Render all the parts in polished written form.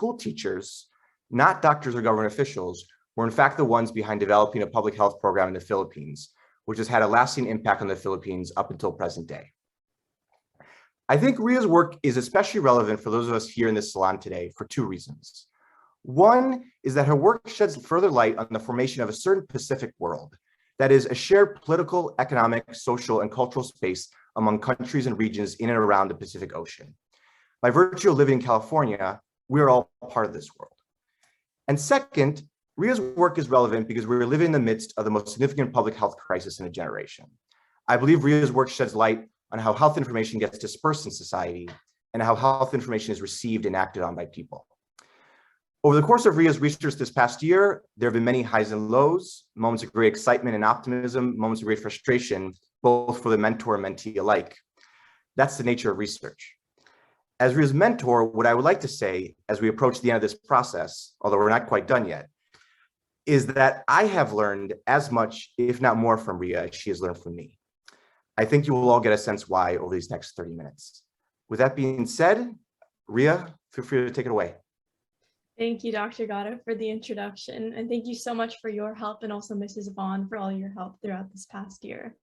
school teachers, not doctors or government officials, were in fact the ones behind developing a public health program in the Philippines, which has had a lasting impact on the Philippines up until present day. I think Riya's work is especially relevant for those of us here in this salon today for two reasons. One is that her work sheds further light on the formation of a certain Pacific world, that is a shared political, economic, social, and cultural space among countries and regions in and around the Pacific Ocean. By virtue of living in California, we are all part of this world. And second, Riya's work is relevant because we're living in the midst of the most significant public health crisis in a generation. I believe Riya's work sheds light on how health information gets dispersed in society and how health information is received and acted on by people. Over the course of Riya's research this past year, there have been many highs and lows, moments of great excitement and optimism, moments of great frustration, both for the mentor and mentee alike. That's the nature of research. As Riya's mentor, what I would like to say as we approach the end of this process, although we're not quite done yet, is that I have learned as much, if not more, from Riya as she has learned from me. I think you will all get a sense why over these next 30 minutes. With that being said, Riya, feel free to take it away. Thank you, Dr. Gata, for the introduction, and thank you so much for your help, and also Mrs. Vaughn for all your help throughout this past year.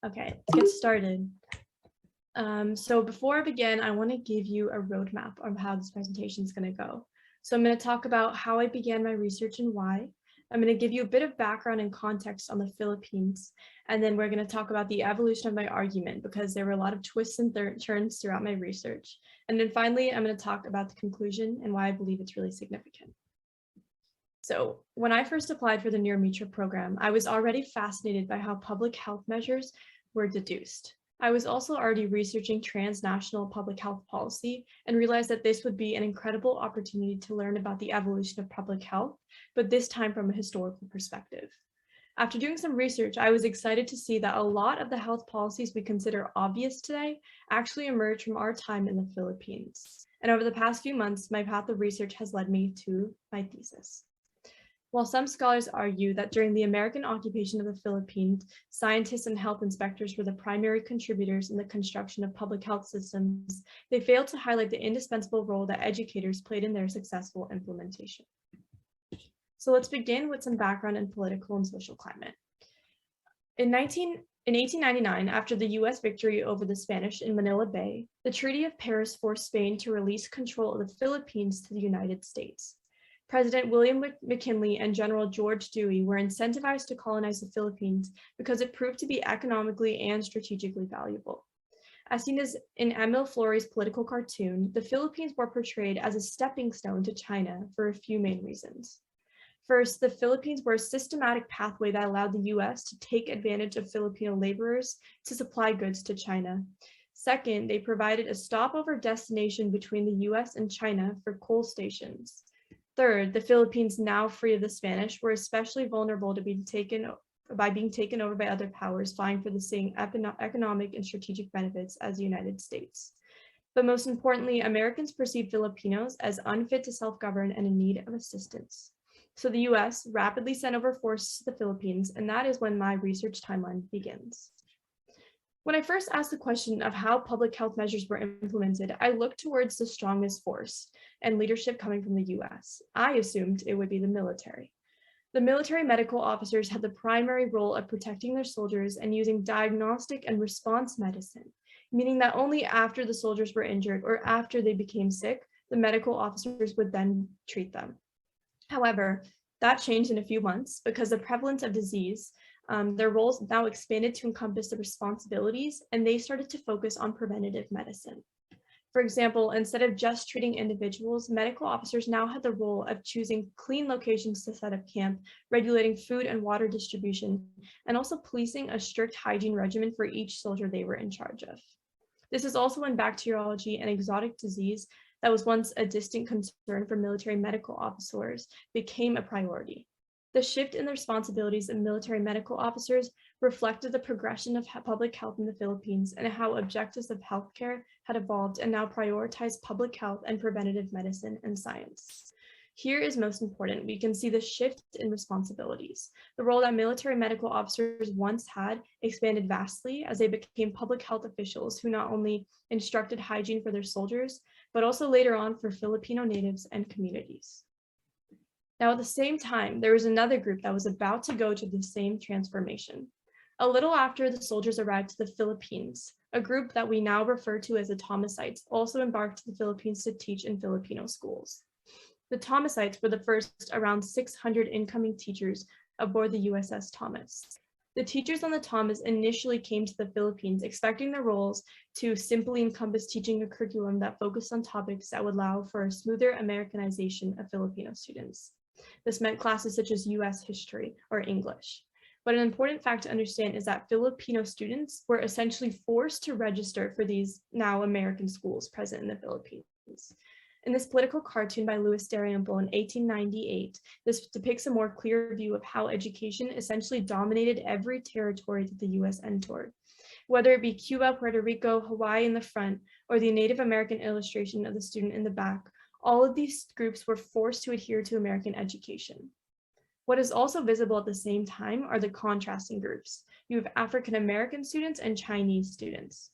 Okay, let's get started. So before I begin, I want to give you a roadmap of how this presentation is going to go. So I'm going to talk about how I began my research and why. I'm going to give you a bit of background and context on the Philippines, and then we're going to talk about the evolution of my argument because there were a lot of twists and turns throughout my research. And then finally, I'm going to talk about the conclusion and why I believe it's really significant. So when I first applied for the NeuroMetra program, I was already fascinated by how public health measures were deduced. I was also already researching transnational public health policy and realized that this would be an incredible opportunity to learn about the evolution of public health, but this time from a historical perspective. After doing some research, I was excited to see that a lot of the health policies we consider obvious today actually emerged from our time in the Philippines. And over the past few months, my path of research has led me to my thesis. While some scholars argue that during the American occupation of the Philippines, scientists and health inspectors were the primary contributors in the construction of public health systems, they failed to highlight the indispensable role that educators played in their successful implementation. So let's begin with some background in political and social climate. In 1899, after the US victory over the Spanish in Manila Bay, the Treaty of Paris forced Spain to release control of the Philippines to the United States. President William McKinley and General George Dewey were incentivized to colonize the Philippines because it proved to be economically and strategically valuable. As seen as in Emile Fleury's political cartoon, the Philippines were portrayed as a stepping stone to China for a few main reasons. First, the Philippines were a systematic pathway that allowed the US to take advantage of Filipino laborers to supply goods to China. Second, they provided a stopover destination between the US and China for coal stations. Third, the Philippines, now free of the Spanish, were especially vulnerable to being taken over by other powers vying for the same economic and strategic benefits as the United States. But most importantly, Americans perceived Filipinos as unfit to self-govern and in need of assistance. So the US rapidly sent over forces to the Philippines, and that is when my research timeline begins. When I first asked the question of how public health measures were implemented, I looked towards the strongest force and leadership coming from the US. I assumed it would be the military. The military medical officers had the primary role of protecting their soldiers and using diagnostic and response medicine, meaning that only after the soldiers were injured or after they became sick, the medical officers would then treat them. However, that changed in a few months because the prevalence of disease, their roles now expanded to encompass the responsibilities, and they started to focus on preventative medicine. For example, instead of just treating individuals, medical officers now had the role of choosing clean locations to set up camp, regulating food and water distribution, and also policing a strict hygiene regimen for each soldier they were in charge of. This is also when bacteriology and exotic disease that was once a distant concern for military medical officers became a priority. The shift in the responsibilities of military medical officers reflected the progression of public health in the Philippines and how objectives of healthcare had evolved and now prioritize public health and preventative medicine and science. Here is most important. We can see the shift in responsibilities. The role that military medical officers once had expanded vastly as they became public health officials who not only instructed hygiene for their soldiers, but also later on for Filipino natives and communities. Now, at the same time, there was another group that was about to go to the same transformation. A little after the soldiers arrived to the Philippines, a group that we now refer to as the Thomasites also embarked to the Philippines to teach in Filipino schools. The Thomasites were the first around 600 incoming teachers aboard the USS Thomas. The teachers on the Thomas initially came to the Philippines expecting their roles to simply encompass teaching a curriculum that focused on topics that would allow for a smoother Americanization of Filipino students. This meant classes such as US history or English. But an important fact to understand is that Filipino students were essentially forced to register for these now American schools present in the Philippines. In this political cartoon by Luis Dalrymple in 1898, this depicts a more clear view of how education essentially dominated every territory that the US entered. Whether it be Cuba, Puerto Rico, Hawaii in the front, or the Native American illustration of the student in the back, all of these groups were forced to adhere to American education. What is also visible at the same time are the contrasting groups. You have African American students and Chinese students.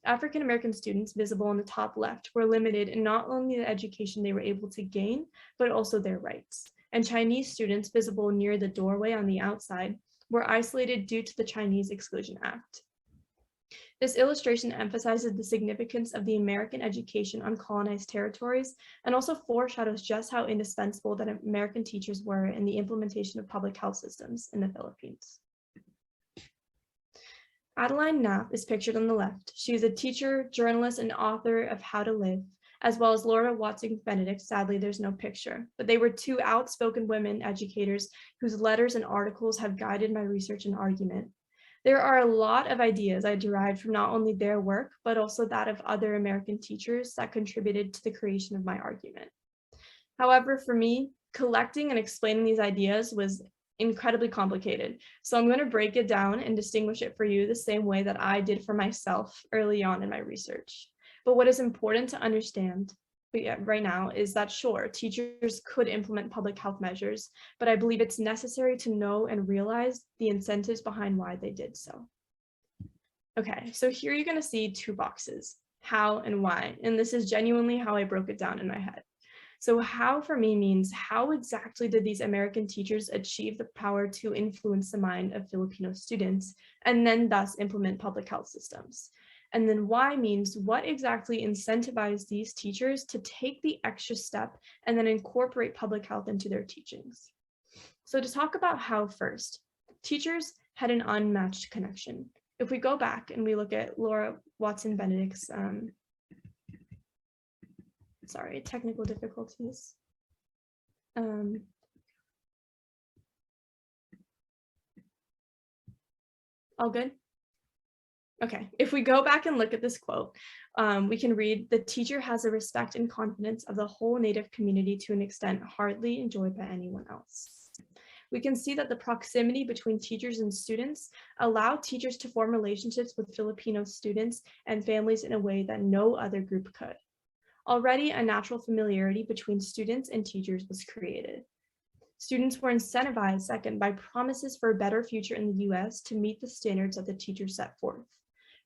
African American students, visible on the top left, were limited in not only the education they were able to gain, but also their rights. And Chinese students, visible near the doorway on the outside, were isolated due to the Chinese Exclusion Act. This illustration emphasizes the significance of the American education on colonized territories and also foreshadows just how indispensable that American teachers were in the implementation of public health systems in the Philippines. Adeline Knapp is pictured on the left. She is a teacher, journalist, and author of How to Live, as well as Laura Watson Benedict. Sadly, there's no picture, but they were two outspoken women educators whose letters and articles have guided my research and argument. There are a lot of ideas I derived from not only their work, but also that of other American teachers that contributed to the creation of my argument. However, for me, collecting and explaining these ideas was incredibly complicated. So I'm going to break it down and distinguish it for you the same way that I did for myself early on in my research. But what is important to understand right now is that sure, teachers could implement public health measures, but I believe it's necessary to know and realize the incentives behind why they did so. Okay, so here you're going to see two boxes, how and why, and this is genuinely how I broke it down in my head. So how for me means how exactly did these American teachers achieve the power to influence the mind of Filipino students and then thus implement public health systems? And then why means what exactly incentivized these teachers to take the extra step and then incorporate public health into their teachings. So to talk about how first, teachers had an unmatched connection. If we go back and we look at Laura Watson Benedict's, technical difficulties. All good? Okay, if we go back and look at this quote, we can read, "The teacher has a respect and confidence of the whole Native community to an extent hardly enjoyed by anyone else." We can see that the proximity between teachers and students allow teachers to form relationships with Filipino students and families in a way that no other group could. Already, a natural familiarity between students and teachers was created. Students were incentivized, second, by promises for a better future in the US to meet the standards that the teachers set forth.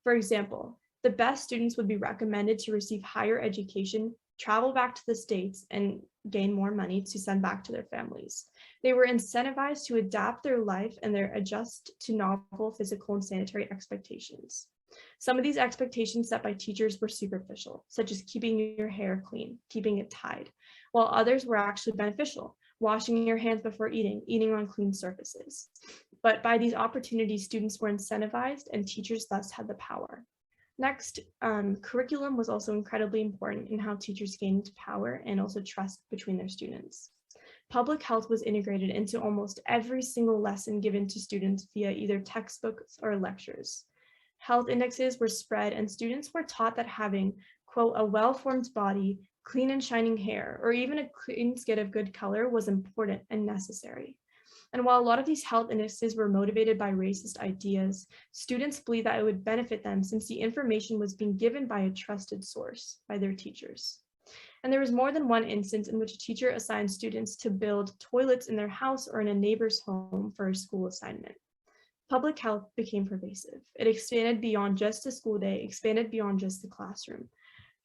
For example, the best students would be recommended to receive higher education, travel back to the States, and gain more money to send back to their families. They were incentivized to adapt their life and their adjust to novel physical and sanitary expectations. Some of these expectations set by teachers were superficial, such as keeping your hair clean, keeping it tied, while others were actually beneficial, washing your hands before eating, eating on clean surfaces. But by these opportunities, students were incentivized and teachers thus had the power. Next, curriculum was also incredibly important in how teachers gained power and also trust between their students. Public health was integrated into almost every single lesson given to students via either textbooks or lectures. Health indexes were spread and students were taught that having, quote, a well-formed body, clean and shining hair, or even a clean skin of good color was important and necessary. And while a lot of these health indexes were motivated by racist ideas, students believed that it would benefit them since the information was being given by a trusted source, by their teachers. And there was more than one instance in which a teacher assigned students to build toilets in their house or in a neighbor's home for a school assignment. Public health became pervasive. It expanded beyond just the school day, expanded beyond just the classroom.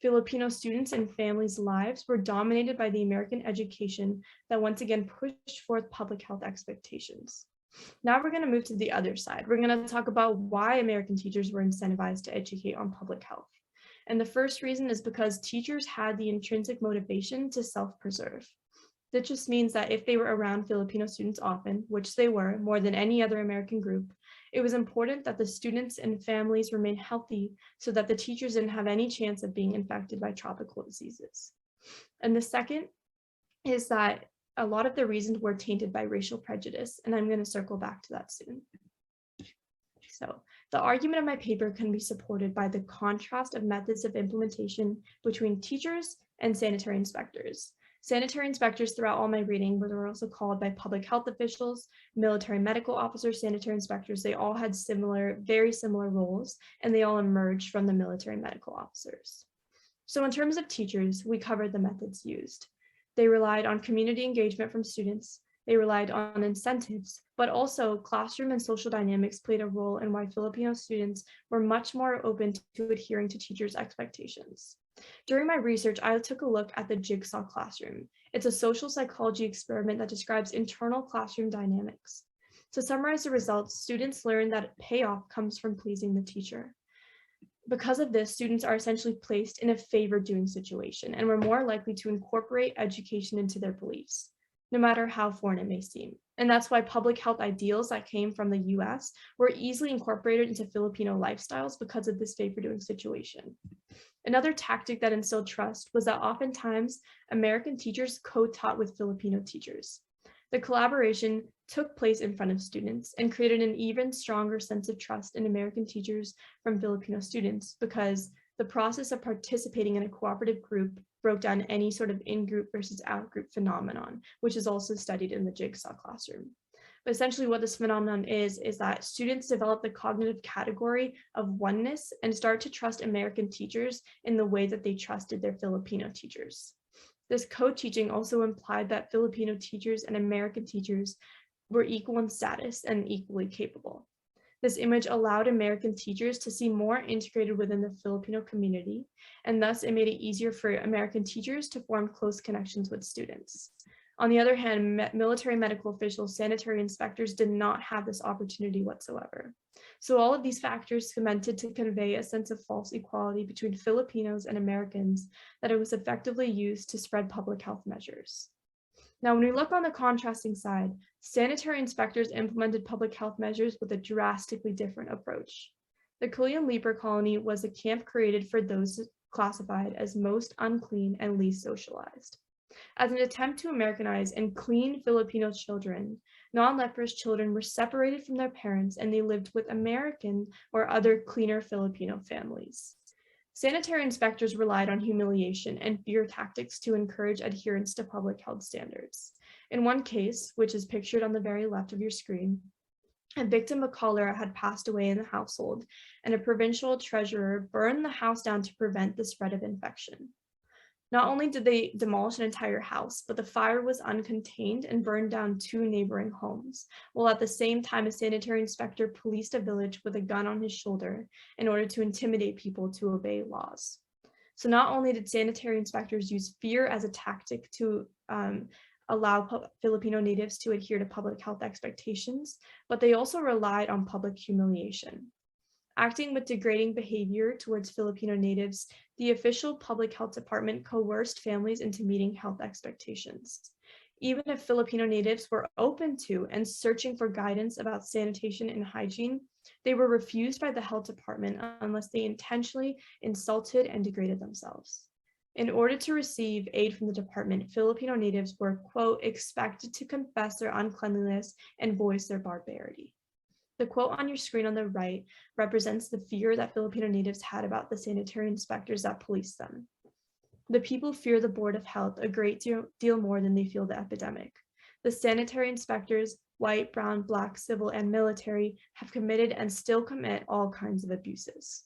Filipino students and families' lives were dominated by the American education that once again pushed forth public health expectations. Now we're going to move to the other side. We're going to talk about why American teachers were incentivized to educate on public health. And the first reason is because teachers had the intrinsic motivation to self-preserve. That just means that if they were around Filipino students often, which they were more than any other American group, it was important that the students and families remain healthy so that the teachers didn't have any chance of being infected by tropical diseases. And the second is that a lot of the reasons were tainted by racial prejudice, and I'm going to circle back to that soon. So the argument of my paper can be supported by the contrast of methods of implementation between teachers and sanitary inspectors. Sanitary inspectors throughout all my reading were also called by public health officials, military medical officers, sanitary inspectors. They all had very similar roles, and they all emerged from the military medical officers. So in terms of teachers, we covered the methods used. They relied on community engagement from students. They relied on incentives, but also classroom and social dynamics played a role in why Filipino students were much more open to adhering to teachers' expectations. During my research, I took a look at the Jigsaw classroom. It's a social psychology experiment that describes internal classroom dynamics. To summarize the results, students learn that payoff comes from pleasing the teacher. Because of this, students are essentially placed in a favored doing situation and were more likely to incorporate education into their beliefs, no matter how foreign it may seem. And that's why public health ideals that came from the US were easily incorporated into Filipino lifestyles because of this favored doing situation. Another tactic that instilled trust was that oftentimes American teachers co-taught with Filipino teachers. The collaboration took place in front of students and created an even stronger sense of trust in American teachers from Filipino students because the process of participating in a cooperative group broke down any sort of in-group versus out-group phenomenon, which is also studied in the Jigsaw classroom. But essentially what this phenomenon is that students develop the cognitive category of oneness and start to trust American teachers in the way that they trusted their Filipino teachers. This co-teaching also implied that Filipino teachers and American teachers were equal in status and equally capable. This image allowed American teachers to see more integrated within the Filipino community, and thus it made it easier for American teachers to form close connections with students. On the other hand, military medical officials, sanitary inspectors did not have this opportunity whatsoever. So all of these factors cemented to convey a sense of false equality between Filipinos and Americans that it was effectively used to spread public health measures. Now, when we look on the contrasting side, sanitary inspectors implemented public health measures with a drastically different approach. The Colonialism colony was a camp created for those classified as most unclean and least socialized. As an attempt to Americanize and clean Filipino children, non-leprous children were separated from their parents and they lived with American or other cleaner Filipino families. Sanitary inspectors relied on humiliation and fear tactics to encourage adherence to public health standards. In one case, which is pictured on the very left of your screen, a victim of cholera had passed away in the household, and a provincial treasurer burned the house down to prevent the spread of infection. Not only did they demolish an entire house, but the fire was uncontained and burned down 2 neighboring homes, while at the same time a sanitary inspector policed a village with a gun on his shoulder in order to intimidate people to obey laws. So not only did sanitary inspectors use fear as a tactic to allow Filipino natives to adhere to public health expectations, but they also relied on public humiliation. Acting with degrading behavior towards Filipino natives, the official public health department coerced families into meeting health expectations. Even if Filipino natives were open to and searching for guidance about sanitation and hygiene, they were refused by the health department unless they intentionally insulted and degraded themselves. In order to receive aid from the department, Filipino natives were, quote, expected to confess their uncleanliness and voice their barbarity. The quote on your screen on the right represents the fear that Filipino natives had about the sanitary inspectors that policed them. The people fear the Board of Health a great deal more than they feel the epidemic. The sanitary inspectors, white, brown, black, civil, and military, have committed and still commit all kinds of abuses.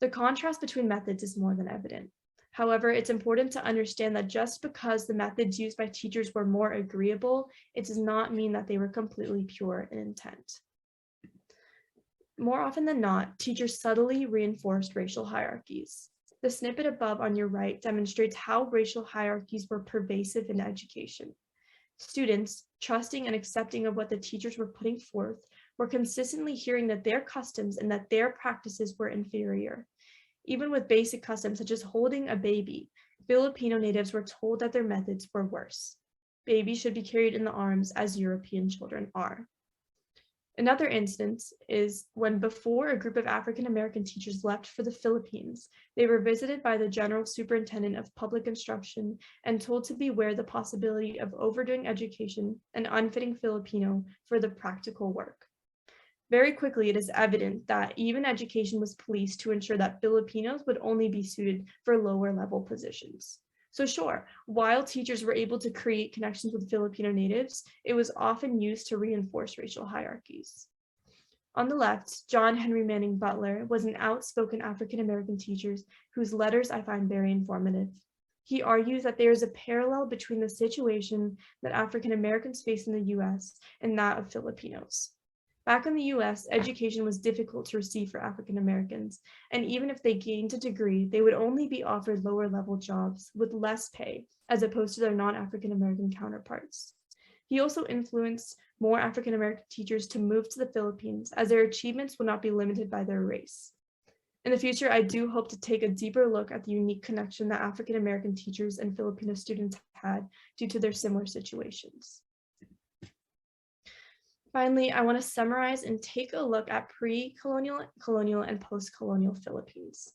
The contrast between methods is more than evident. However, it's important to understand that just because the methods used by teachers were more agreeable, it does not mean that they were completely pure in intent. More often than not, teachers subtly reinforced racial hierarchies. The snippet above on your right demonstrates how racial hierarchies were pervasive in education. Students, trusting and accepting of what the teachers were putting forth, were consistently hearing that their customs and that their practices were inferior. Even with basic customs such as holding a baby, Filipino natives were told that their methods were worse. Babies should be carried in the arms as European children are. Another instance is when, before a group of African American teachers left for the Philippines, they were visited by the General Superintendent of Public Instruction and told to beware the possibility of overdoing education and unfitting Filipino for the practical work. Very quickly, it is evident that even education was policed to ensure that Filipinos would only be suited for lower level positions. So sure, while teachers were able to create connections with Filipino natives, it was often used to reinforce racial hierarchies. On the left, John Henry Manning Butler was an outspoken African-American teacher whose letters I find very informative. He argues that there is a parallel between the situation that African-Americans face in the US and that of Filipinos. Back in the US, education was difficult to receive for African Americans, and even if they gained a degree, they would only be offered lower level jobs with less pay as opposed to their non-African American counterparts. He also influenced more African American teachers to move to the Philippines as their achievements would not be limited by their race. In the future, I do hope to take a deeper look at the unique connection that African American teachers and Filipino students had due to their similar situations. Finally, I want to summarize and take a look at pre-colonial, colonial, and post-colonial Philippines.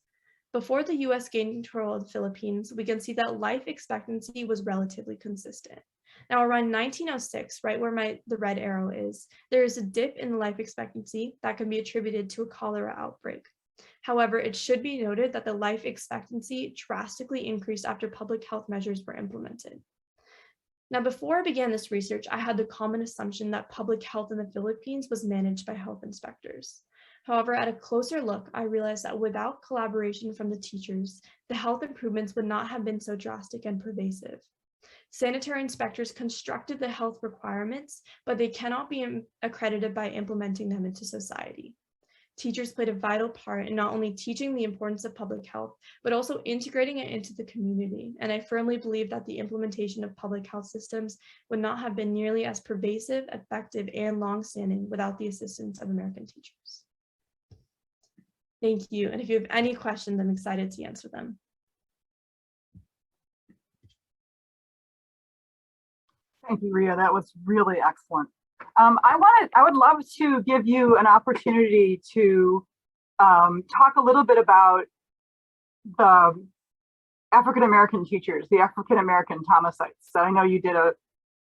Before the US gained control of the Philippines, we can see that life expectancy was relatively consistent. Now, around 1906, right where the red arrow is, there is a dip in life expectancy that can be attributed to a cholera outbreak. However, it should be noted that the life expectancy drastically increased after public health measures were implemented. Now, before I began this research, I had the common assumption that public health in the Philippines was managed by health inspectors. However, at a closer look, I realized that without collaboration from the teachers, the health improvements would not have been so drastic and pervasive. Sanitary inspectors constructed the health requirements, but they cannot be accredited by implementing them into society. Teachers played a vital part in not only teaching the importance of public health, but also integrating it into the community. And I firmly believe that the implementation of public health systems would not have been nearly as pervasive, effective, and long-standing without the assistance of American teachers. Thank you. And if you have any questions, I'm excited to answer them. Thank you, Riyaa. That was really excellent. I would love to give you an opportunity to talk a little bit about the African-American teachers, the African-American Thomasites that I know you did a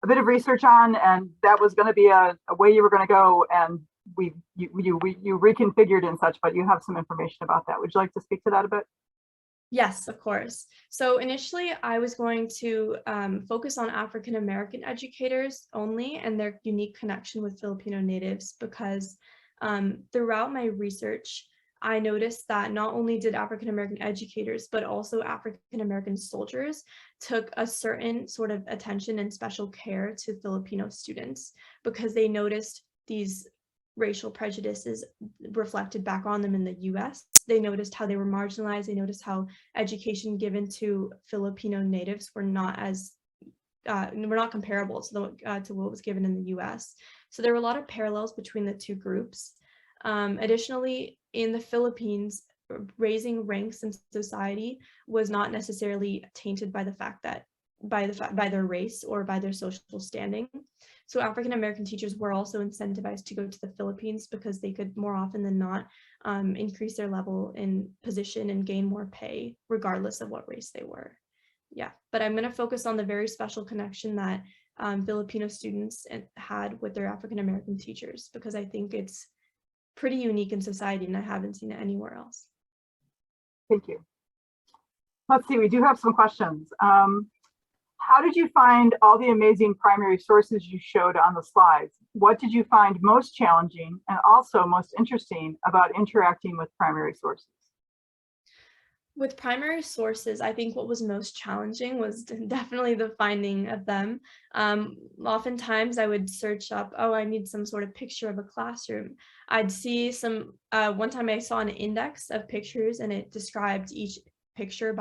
bit of research on, and that was going to be a way you were going to go, and you reconfigured and such, but you have some information about that. Would you like to speak to that a bit? Yes, of course. So initially, I was going to focus on African American educators only and their unique connection with Filipino natives, because throughout my research, I noticed that not only did African American educators, but also African American soldiers took a certain sort of attention and special care to Filipino students, because they noticed these racial prejudices reflected back on them in the US. They noticed how they were marginalized. They noticed how education given to Filipino natives were not comparable to what was given in the US. So there were a lot of parallels between the two groups. Additionally, in the Philippines, raising ranks in society was not necessarily tainted by the fact that by their race or by their social standing. So African American teachers were also incentivized to go to the Philippines because they could more often than not increase their level in position and gain more pay regardless of what race they were. Yeah, but I'm going to focus on the very special connection that Filipino students had with their African American teachers, because I think it's pretty unique in society and I haven't seen it anywhere else. Thank you. Let's see, we do have some questions. How did you find all the amazing primary sources you showed on the slides? What did you find most challenging and also most interesting about interacting with primary sources? With primary sources, I think what was most challenging was definitely the finding of them. Oftentimes I would search up, oh, I need some sort of picture of a classroom. I'd see some, one time I saw an index of pictures and it described each picture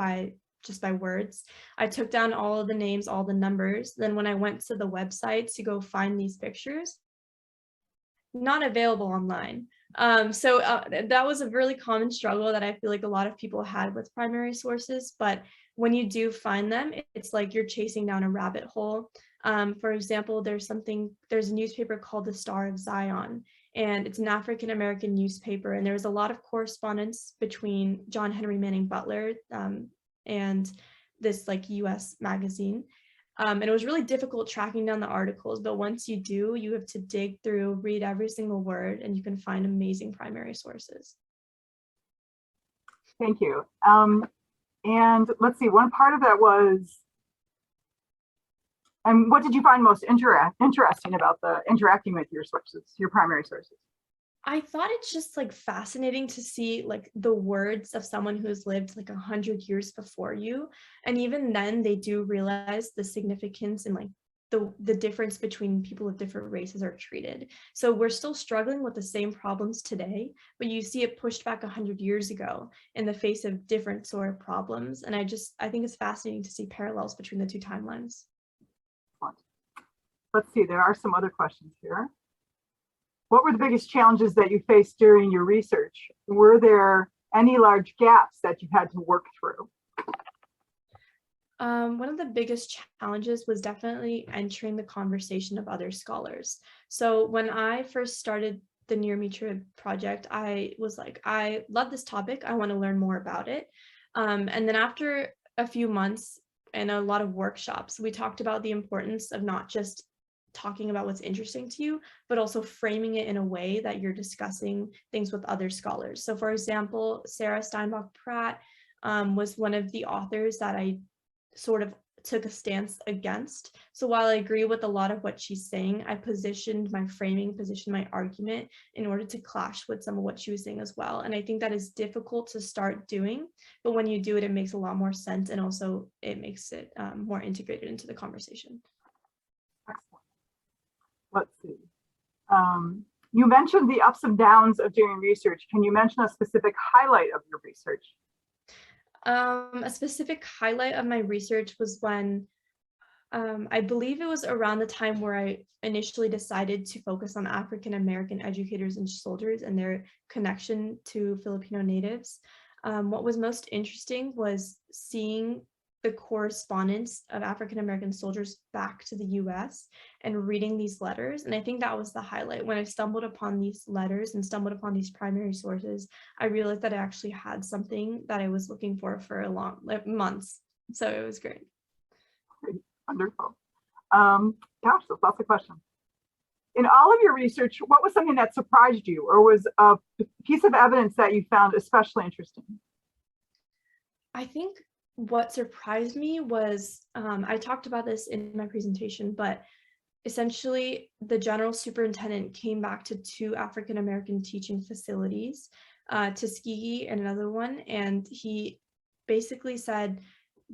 just by words. I took down all of the names, all the numbers. Then when I went to the website to go find these pictures, not available online. That was a really common struggle that I feel like a lot of people had with primary sources, but when you do find them, it's like you're chasing down a rabbit hole. For example, there's a newspaper called the Star of Zion, and it's an African-American newspaper, and there's a lot of correspondence between John Henry Manning Butler and this like US magazine. And it was really difficult tracking down the articles, but once you do, you have to dig through, read every single word, and you can find amazing primary sources. Thank you. And let's see, one part of that was, and what did you find most interesting about the interacting with your sources, your primary sources? I thought it's just like fascinating to see like the words of someone who's lived like 100 years before you. And even then they do realize the significance and like the difference between people of different races are treated. So we're still struggling with the same problems today, but you see it pushed back 100 years ago in the face of different sort of problems. And I think it's fascinating to see parallels between the two timelines. Let's see, there are some other questions here. What were the biggest challenges that you faced during your research? Were there any large gaps that you had to work through? One of the biggest challenges was definitely entering the conversation of other scholars. So when I first started the Near Me Trib project, I was like, I love this topic. I want to learn more about it. And then after a few months and a lot of workshops, we talked about the importance of not just talking about what's interesting to you, but also framing it in a way that you're discussing things with other scholars. So for example, Sarah Steinbach Pratt was one of the authors that I sort of took a stance against. So while I agree with a lot of what she's saying, I positioned my argument in order to clash with some of what she was saying as well. And I think that is difficult to start doing, but when you do it, it makes a lot more sense. And also it makes it more integrated into the conversation. Excellent. Let's see. You mentioned the ups and downs of doing research. Can you mention a specific highlight of your research? A specific highlight of my research was when I believe it was around the time where I initially decided to focus on African American educators and soldiers and their connection to Filipino natives. What was most interesting was seeing the correspondence of African American soldiers back to the US and reading these letters. And I think that was the highlight. When I stumbled upon these letters and stumbled upon these primary sources, I realized that I actually had something that I was looking for a long, like months. So it was great. Wonderful. Gosh, there's lots of questions. In all of your research, what was something that surprised you or was a piece of evidence that you found especially interesting? I think what surprised me was, I talked about this in my presentation, but essentially the general superintendent came back to 2 African American teaching facilities, Tuskegee and another one, and he basically said,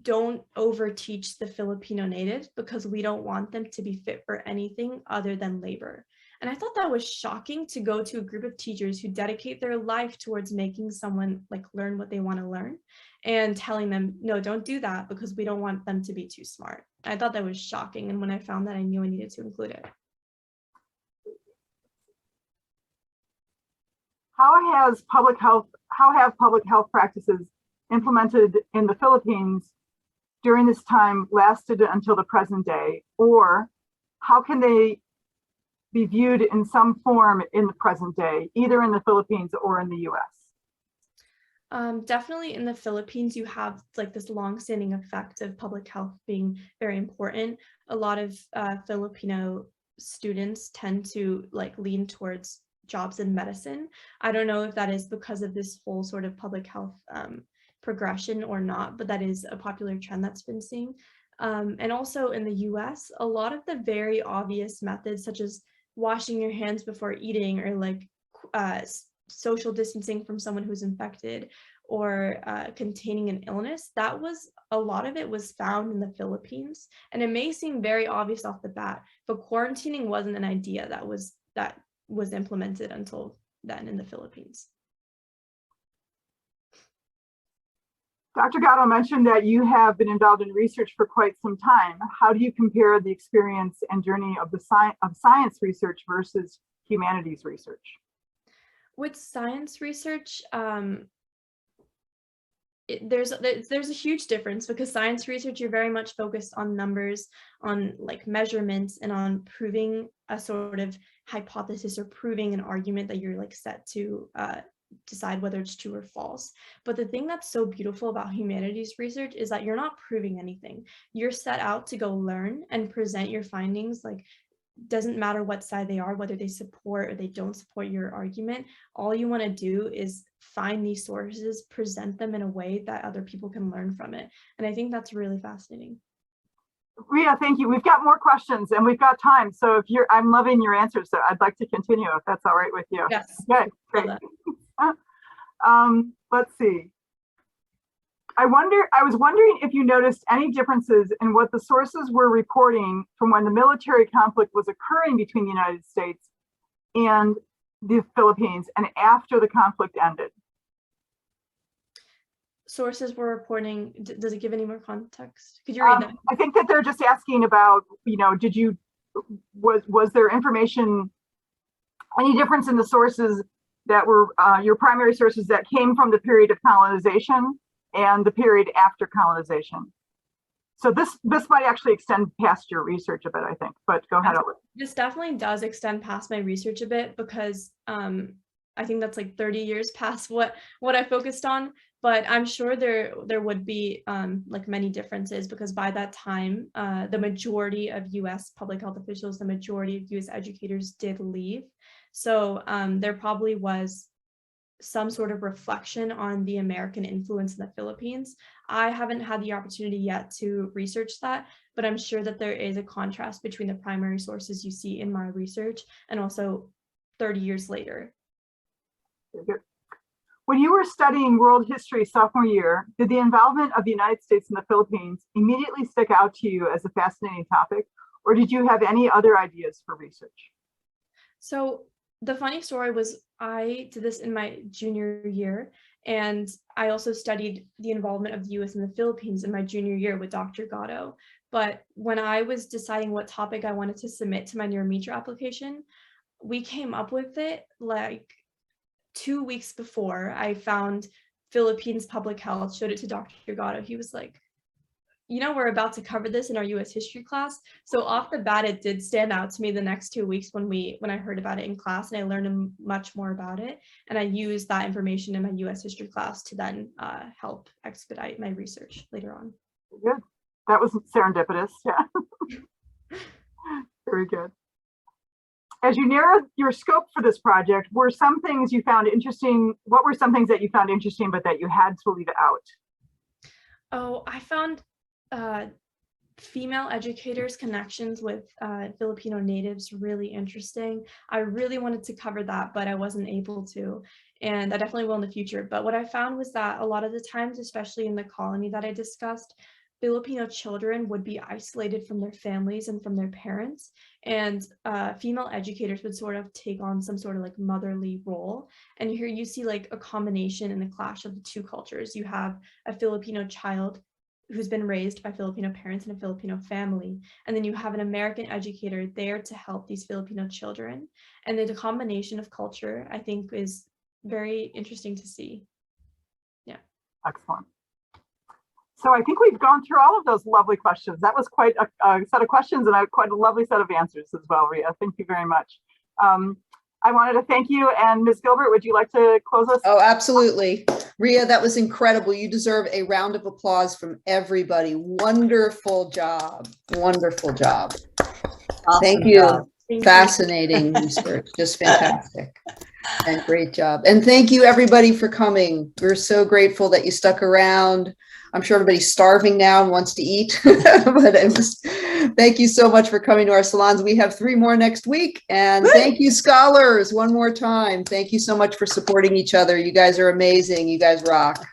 don't overteach the Filipino natives because we don't want them to be fit for anything other than labor. And I thought that was shocking to go to a group of teachers who dedicate their life towards making someone like learn what they want to learn and telling them, no, don't do that because we don't want them to be too smart. I thought that was shocking. And when I found that, I knew I needed to include it. How have public health practices implemented in the Philippines during this time lasted until the present day, or how can they be viewed in some form in the present day, either in the Philippines or in the US? Definitely in the Philippines, you have like this long-standing effect of public health being very important. A lot of Filipino students tend to like lean towards jobs in medicine. I don't know if that is because of this whole sort of public health progression or not, but that is a popular trend that's been seen. And also in the US, a lot of the very obvious methods such as washing your hands before eating or like social distancing from someone who's infected or containing an illness, a lot of it was found in the Philippines. And it may seem very obvious off the bat, but quarantining wasn't an idea that was implemented until then in the Philippines. Dr. Gatto mentioned that you have been involved in research for quite some time. How do you compare the experience and journey of science research versus humanities research? With science research, there's a huge difference, because science research, you're very much focused on numbers, on like measurements, and on proving a sort of hypothesis or proving an argument that you're like set to decide whether it's true or false. But the thing that's so beautiful about humanities research is that you're not proving anything. You're set out to go learn and present your findings. Like, doesn't matter what side they are, whether they support or they don't support your argument. All you want to do is find these sources, present them in a way that other people can learn from it. And I think that's really fascinating. Riyaa, thank you. We've got more questions and we've got time. So I'm loving your answers. So I'd like to continue if that's all right with you. Yes. Okay, great. Let's see. I was wondering if you noticed any differences in what the sources were reporting from when the military conflict was occurring between the United States and the Philippines and after the conflict ended. Sources were reporting, does it give any more context? Could you read that? I think that they're just asking about, was there information, any difference in the sources that were your primary sources that came from the period of colonization and the period after colonization? So this might actually extend past your research a bit, I think, but go ahead. This definitely does extend past my research a bit, because I think that's like 30 years past what I focused on, but I'm sure there would be like many differences, because by that time, the majority of US public health officials, the majority of US educators did leave. So there probably was some sort of reflection on the American influence in the Philippines. I haven't had the opportunity yet to research that, but I'm sure that there is a contrast between the primary sources you see in my research and also 30 years later. When you were studying world history sophomore year, did the involvement of the United States in the Philippines immediately stick out to you as a fascinating topic, or did you have any other ideas for research? So the funny story was, I did this in my junior year, and I also studied the involvement of the US in the Philippines in my junior year with Dr. Gatto. But when I was deciding what topic I wanted to submit to my neurometer application, we came up with it like 2 weeks before I found Philippines public health, showed it to Dr. Gatto. He was like, we're about to cover this in our US history class. So off the bat, it did stand out to me the next 2 weeks when I heard about it in class, and I learned much more about it. And I used that information in my US history class to then help expedite my research later on. Good. That was serendipitous. Yeah. Very good. As you narrowed your scope for this project, were some things you found interesting? What were some things that you found interesting, but that you had to leave out? Oh, I found female educators' connections with Filipino natives really interesting. I really wanted to cover that, but I wasn't able to, and I definitely will in the future. But what I found was that a lot of the times, especially in the colony that I discussed, Filipino children would be isolated from their families and from their parents, and female educators would sort of take on some sort of like motherly role. And here you see like a combination and a clash of the two cultures. You have a Filipino child who's been raised by Filipino parents in a Filipino family, and then you have an American educator there to help these Filipino children. And the combination of culture, I think, is very interesting to see. Yeah. Excellent. So I think we've gone through all of those lovely questions. That was quite a set of questions and quite a lovely set of answers as well, Riyaa. Thank you very much. I wanted to thank you. And Ms. Gilbert, would you like to close us? Oh, absolutely. Riyaa, that was incredible. You deserve a round of applause from everybody. Wonderful job. Wonderful job. Awesome Thank you. job. Fascinating research. Just fantastic. And great job. And thank you everybody for coming. We're so grateful that you stuck around. I'm sure everybody's starving now and wants to eat, but thank you so much for coming to our salons. We have 3 more next week. And thank you, scholars, one more time. Thank you so much for supporting each other. You guys are amazing. You guys rock.